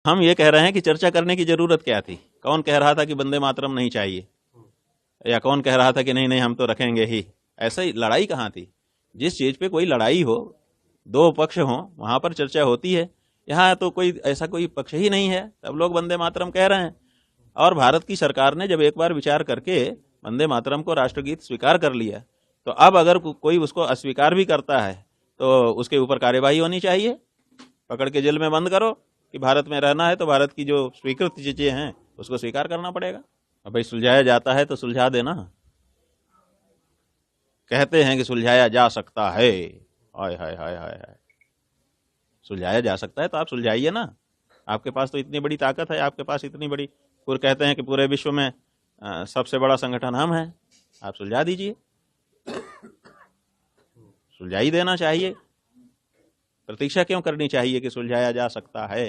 हम ये कह रहे हैं कि चर्चा करने की जरूरत क्या थी? कौन कह रहा था कि वंदे मातरम नहीं चाहिए, या कौन कह रहा था कि नहीं नहीं हम तो रखेंगे ही? ऐसा ही लड़ाई कहाँ थी? जिस चीज पे कोई लड़ाई हो, दो पक्ष हो, वहां पर चर्चा होती है। यहाँ तो कोई ऐसा कोई पक्ष ही नहीं है, सब लोग वंदे मातरम कह रहे हैं। और भारत की सरकार ने जब एक बार विचार करके वंदे मातरम को राष्ट्रगीत स्वीकार कर लिया, तो अब अगर कोई उसको अस्वीकार भी करता है तो उसके ऊपर कार्यवाही होनी चाहिए, पकड़ के जेल में बंद करो। कि भारत में रहना है तो भारत की जो स्वीकृत चीजें हैं उसको स्वीकार करना पड़ेगा। अब भाई सुलझाया जाता है तो सुलझा देना। कहते हैं कि सुलझाया जा सकता है, हाय हाय हाय हाय हाय, सुलझाया जा सकता है तो आप सुलझाइए ना। आपके पास तो इतनी बड़ी ताकत है, आपके पास इतनी बड़ी, पूरे कहते हैं कि पूरे विश्व में सबसे बड़ा संगठन हम हैं, आप सुलझा दीजिए, सुलझा ही देना चाहिए। प्रतीक्षा क्यों करनी चाहिए कि सुलझाया जा सकता है?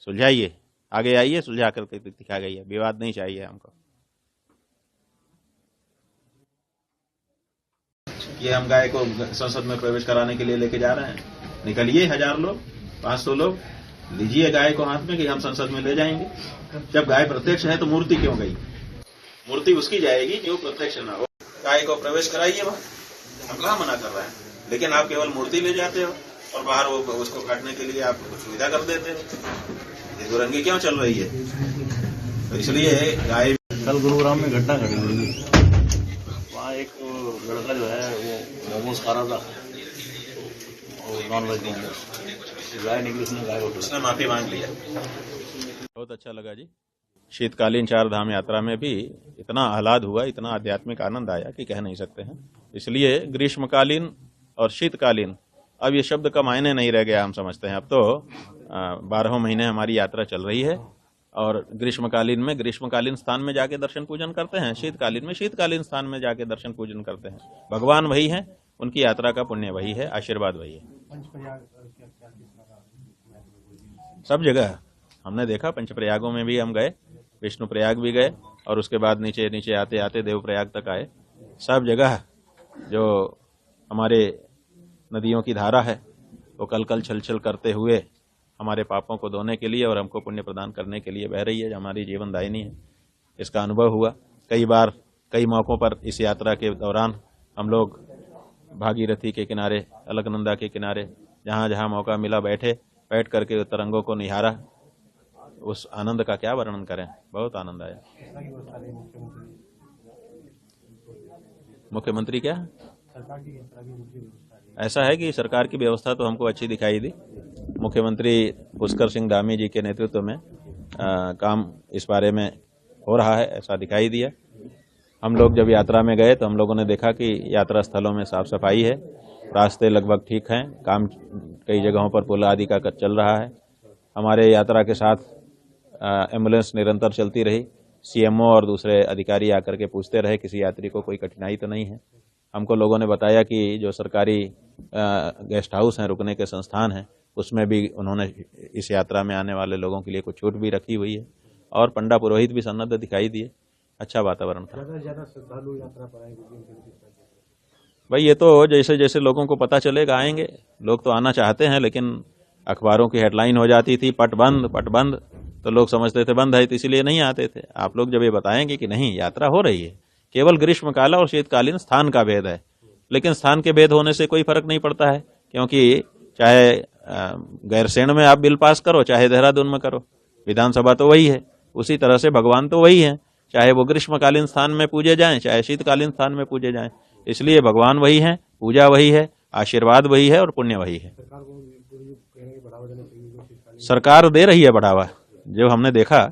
सुलझाइए, आगे आइए, सुलझा करके दिखा गई है। विवाद नहीं चाहिए हमको। ये हम गाय को संसद में प्रवेश कराने के लिए लेके जा रहे हैं, निकलिए 1000 लोग, 500 लोग, लीजिए गाय को हाथ में कि हम संसद में ले जाएंगे। जब गाय प्रत्यक्ष है तो मूर्ति क्यों गई? मूर्ति उसकी जाएगी जो प्रत्यक्ष ना हो। गाय को प्रवेश कराइए वहां, हम कहाँ मना कर रहे हैं, लेकिन आप केवल मूर्ति ले जाते हो और बाहर वो उसको काटने के लिए आप सुविधा कर देते हो। ये दुरंगी क्यों चल रही है? तो इसलिए गाय, कल गुरुग्राम में घटना घटी हुई, वहाँ एक लड़का जो है वो मोमोज खा रहा था और नॉन वेज के अंदर गाय निकली, उसने गाय को उसने माफी मांग लिया। बहुत अच्छा लगा जी। शीतकालीन 4 धाम यात्रा में भी इतना आह्लाद हुआ, इतना आध्यात्मिक आनंद आया कि कह नहीं सकते हैं। इसलिए ग्रीष्मकालीन और शीतकालीन, अब ये शब्द का मायने नहीं रह गया, हम समझते हैं। अब तो 12 महीने हमारी यात्रा चल रही है और ग्रीष्मकालीन में ग्रीष्मकालीन स्थान में जाके दर्शन पूजन करते हैं, शीतकालीन में शीतकालीन स्थान में जाके दर्शन पूजन करते हैं। भगवान वही है, उनकी यात्रा का पुण्य वही है, आशीर्वाद वही है। सब जगह हमने देखा, पंचप्रयागों में भी हम गए, विष्णु प्रयाग भी गए और उसके बाद नीचे नीचे आते आते देवप्रयाग तक आए। सब जगह जो हमारे नदियों की धारा है वो कल कल छल छल करते हुए हमारे पापों को धोने के लिए और हमको पुण्य प्रदान करने के लिए बह रही है, जो हमारी जीवन दायिनी है। इसका अनुभव हुआ कई बार, कई मौकों पर इस यात्रा के दौरान हम लोग भागीरथी के किनारे, अलकनंदा के किनारे, जहाँ जहाँ मौका मिला बैठ करके तरंगों को निहारा। उस आनंद का क्या वर्णन करें, बहुत आनंद आया। मुख्यमंत्री क्या ऐसा है कि सरकार की व्यवस्था तो हमको अच्छी दिखाई दी। मुख्यमंत्री पुष्कर सिंह धामी जी के नेतृत्व में काम इस बारे में हो रहा है, ऐसा दिखाई दिया। हम लोग जब यात्रा में गए तो हम लोगों ने देखा कि यात्रा स्थलों में साफ सफाई है, रास्ते लगभग ठीक हैं, काम कई जगहों पर पुल आदि का चल रहा है। हमारे यात्रा के साथ एम्बुलेंस निरंतर चलती रही। सीएमओ और दूसरे अधिकारी आकर के पूछते रहे किसी यात्री को कोई कठिनाई तो नहीं है। हमको लोगों ने बताया कि जो सरकारी गेस्ट हाउस हैं, रुकने के संस्थान हैं, उसमें भी उन्होंने इस यात्रा में आने वाले लोगों के लिए कुछ छूट भी रखी हुई है और पंडा पुरोहित भी सन्नद्ध दिखाई दिए। अच्छा वातावरण था। ज्यादा श्रद्धालु यात्रा पर आए भाई ये तो जैसे जैसे लोगों को पता चलेगा आएंगे। लोग तो आना चाहते हैं, लेकिन अखबारों की हेडलाइन हो जाती थी पट बंद, तो लोग समझते थे बंद है तो इसीलिए नहीं आते थे। आप लोग जब ये बताएंगे कि नहीं यात्रा हो रही है, केवल ग्रीष्मकाल और शीतकालीन स्थान का भेद है, लेकिन स्थान के भेद होने से कोई फर्क नहीं पड़ता है, क्योंकि चाहे गैरसैंण में आप बिल पास करो, चाहे देहरादून में करो, विधानसभा तो वही है। उसी तरह से भगवान तो वही है, चाहे वो ग्रीष्मकालीन स्थान में पूजे जाएं, चाहे शीतकालीन स्थान में पूजे जाएं। इसलिए भगवान वही है, पूजा वही है, आशीर्वाद वही है और पुण्य वही है। सरकार दे रही है बढ़ावा। जो हमने देखा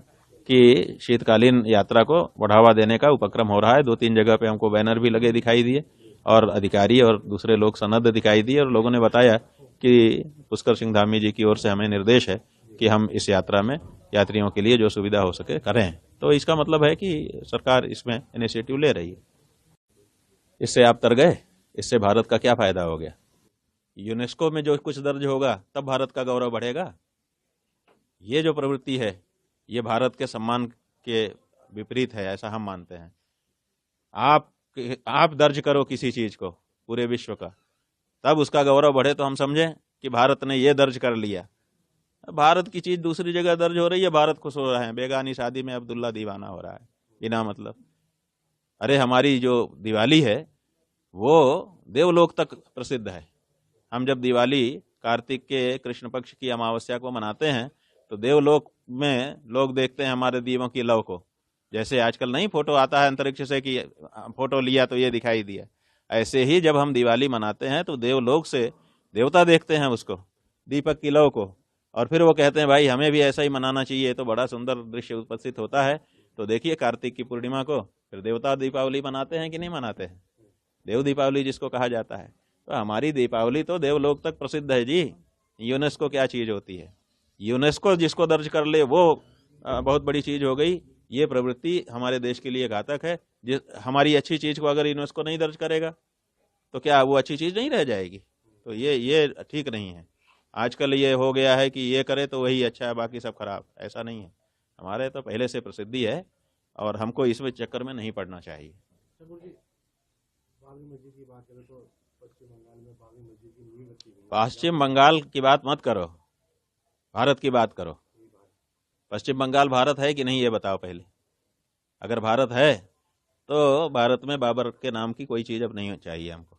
कि शीतकालीन यात्रा को बढ़ावा देने का उपक्रम हो रहा है। 2-3 जगह पे हमको बैनर भी लगे दिखाई दिए और अधिकारी और दूसरे लोग सन्नद्ध दिखाई दिए, और लोगों ने बताया कि पुष्कर सिंह धामी जी की ओर से हमें निर्देश है कि हम इस यात्रा में यात्रियों के लिए जो सुविधा हो सके करें। तो इसका मतलब है कि सरकार इसमें इनिशिएटिव ले रही है। इससे आप तर गए, इससे भारत का क्या फायदा हो गया? यूनेस्को में जो कुछ दर्ज होगा तब भारत का गौरव बढ़ेगा। ये जो प्रवृत्ति है ये भारत के सम्मान के विपरीत है, ऐसा हम मानते हैं। आप दर्ज करो किसी चीज को पूरे विश्व का, तब उसका गौरव बढ़े तो हम समझें कि भारत ने ये दर्ज कर लिया। भारत की चीज दूसरी जगह दर्ज हो रही है, भारत खुश हो रहा है। बेगानी शादी में अब्दुल्ला दीवाना हो रहा है बिना मतलब। अरे हमारी जो दिवाली है वो देवलोक तक प्रसिद्ध है। हम जब दिवाली कार्तिक के कृष्ण पक्ष की अमावस्या को मनाते हैं तो देवलोक में लोग देखते हैं हमारे दीवों की लौ को। जैसे आजकल नहीं फोटो आता है अंतरिक्ष से कि फोटो लिया तो ये दिखाई दिया, ऐसे ही जब हम दिवाली मनाते हैं तो देवलोक से देवता देखते हैं उसको, दीपक की लौ को, और फिर वो कहते हैं भाई हमें भी ऐसा ही मनाना चाहिए। तो बड़ा सुंदर दृश्य उपस्थित होता है। तो देखिए कार्तिक की पूर्णिमा को फिर देवता दीपावली मनाते हैं कि नहीं मनाते हैं, देव दीपावली जिसको कहा जाता है। तो हमारी दीपावली तो देवलोक तक प्रसिद्ध है जी। यूनेस्को क्या चीज होती है, यूनेस्को जिसको दर्ज कर ले वो बहुत बड़ी चीज हो गई। ये प्रवृत्ति हमारे देश के लिए घातक है। जिस हमारी अच्छी चीज को अगर यूनेस्को नहीं दर्ज करेगा तो क्या वो अच्छी चीज नहीं रह जाएगी? तो ये ठीक नहीं है। आजकल ये हो गया है कि ये करे तो वही अच्छा है, बाकी सब खराब। ऐसा नहीं है, हमारे तो पहले से प्रसिद्धि है और हमको इसमें चक्कर में नहीं पड़ना चाहिए। पश्चिम बंगाल की बात मत करो, भारत की बात करो। पश्चिम बंगाल भारत है कि नहीं ये बताओ पहले। अगर भारत है तो भारत में बाबर के नाम की कोई चीज अब नहीं चाहिए हमको।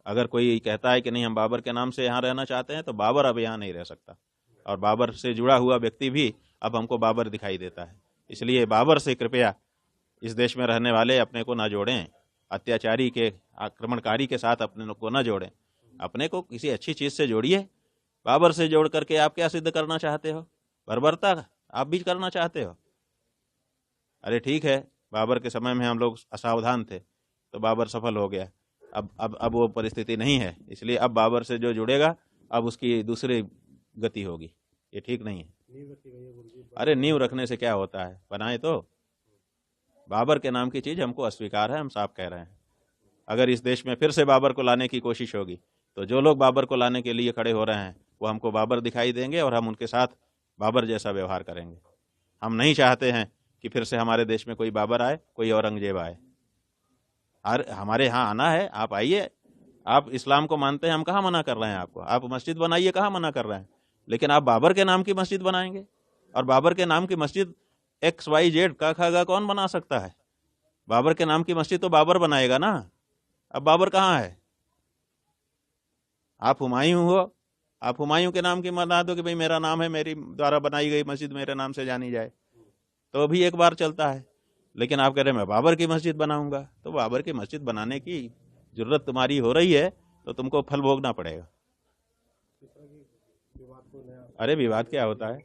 अगर कोई कहता है कि नहीं हम बाबर के नाम से यहाँ रहना चाहते हैं तो बाबर अब यहाँ नहीं रह सकता, और बाबर से जुड़ा हुआ व्यक्ति भी अब हमको बाबर दिखाई देता है। इसलिए बाबर से कृपया इस देश में रहने वाले अपने को ना जोड़ें, अत्याचारी के आक्रमणकारी के साथ अपने को ना जोड़ें, अपने को किसी अच्छी चीज से जोड़िए। बाबर से जोड़ करके आप क्या सिद्ध करना चाहते हो? बर्बरता आप भी करना चाहते हो? अरे ठीक है, बाबर के समय में हम लोग असावधान थे तो बाबर सफल हो गया। अब वो परिस्थिति नहीं है, इसलिए अब बाबर से जो जुड़ेगा अब उसकी दूसरी गति होगी। ये ठीक नहीं है। अरे नींव रखने से क्या होता है, बनाए तो। बाबर के नाम की चीज हमको अस्वीकार है, हम साफ कह रहे हैं। अगर इस देश में फिर से बाबर को लाने की कोशिश होगी तो जो लोग बाबर को लाने के लिए खड़े हो रहे हैं वो हमको बाबर दिखाई देंगे और हम उनके साथ बाबर जैसा व्यवहार करेंगे। हम नहीं चाहते हैं कि फिर से हमारे देश में कोई बाबर आए, कोई औरंगजेब आए। हमारे यहाँ आना है, आप आइए। आप इस्लाम को मानते हैं, हम कहाँ मना कर रहे हैं आपको। आप मस्जिद बनाइए, कहाँ मना कर रहे हैं। लेकिन आप बाबर के नाम की मस्जिद बनाएंगे, और बाबर के नाम की मस्जिद XYZ का खागा कौन बना सकता है? बाबर के नाम की मस्जिद तो बाबर बनाएगा ना। अब बाबर कहाँ है? आप हुमायूं हो, आप हुमायूं के नाम की बना दो कि भाई मेरा नाम है, मेरी द्वारा बनाई गई मस्जिद मेरे नाम से जानी जाए, तो भी एक बार चलता है। लेकिन आप कह रहे हैं मैं बाबर की मस्जिद बनाऊंगा, तो बाबर की मस्जिद बनाने की जरूरत तुम्हारी हो रही है तो तुमको फल भोगना पड़ेगा। अरे विवाद क्या होता है?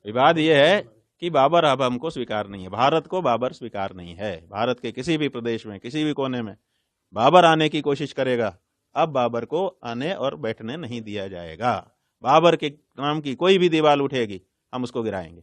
विवाद यह है कि बाबर अब हमको स्वीकार नहीं है, भारत को बाबर स्वीकार नहीं है। भारत के किसी भी प्रदेश में, किसी भी कोने में बाबर आने की कोशिश करेगा, अब बाबर को आने और बैठने नहीं दिया जाएगा। बाबर के नाम की कोई भी दीवार उठेगी हम उसको गिराएंगे।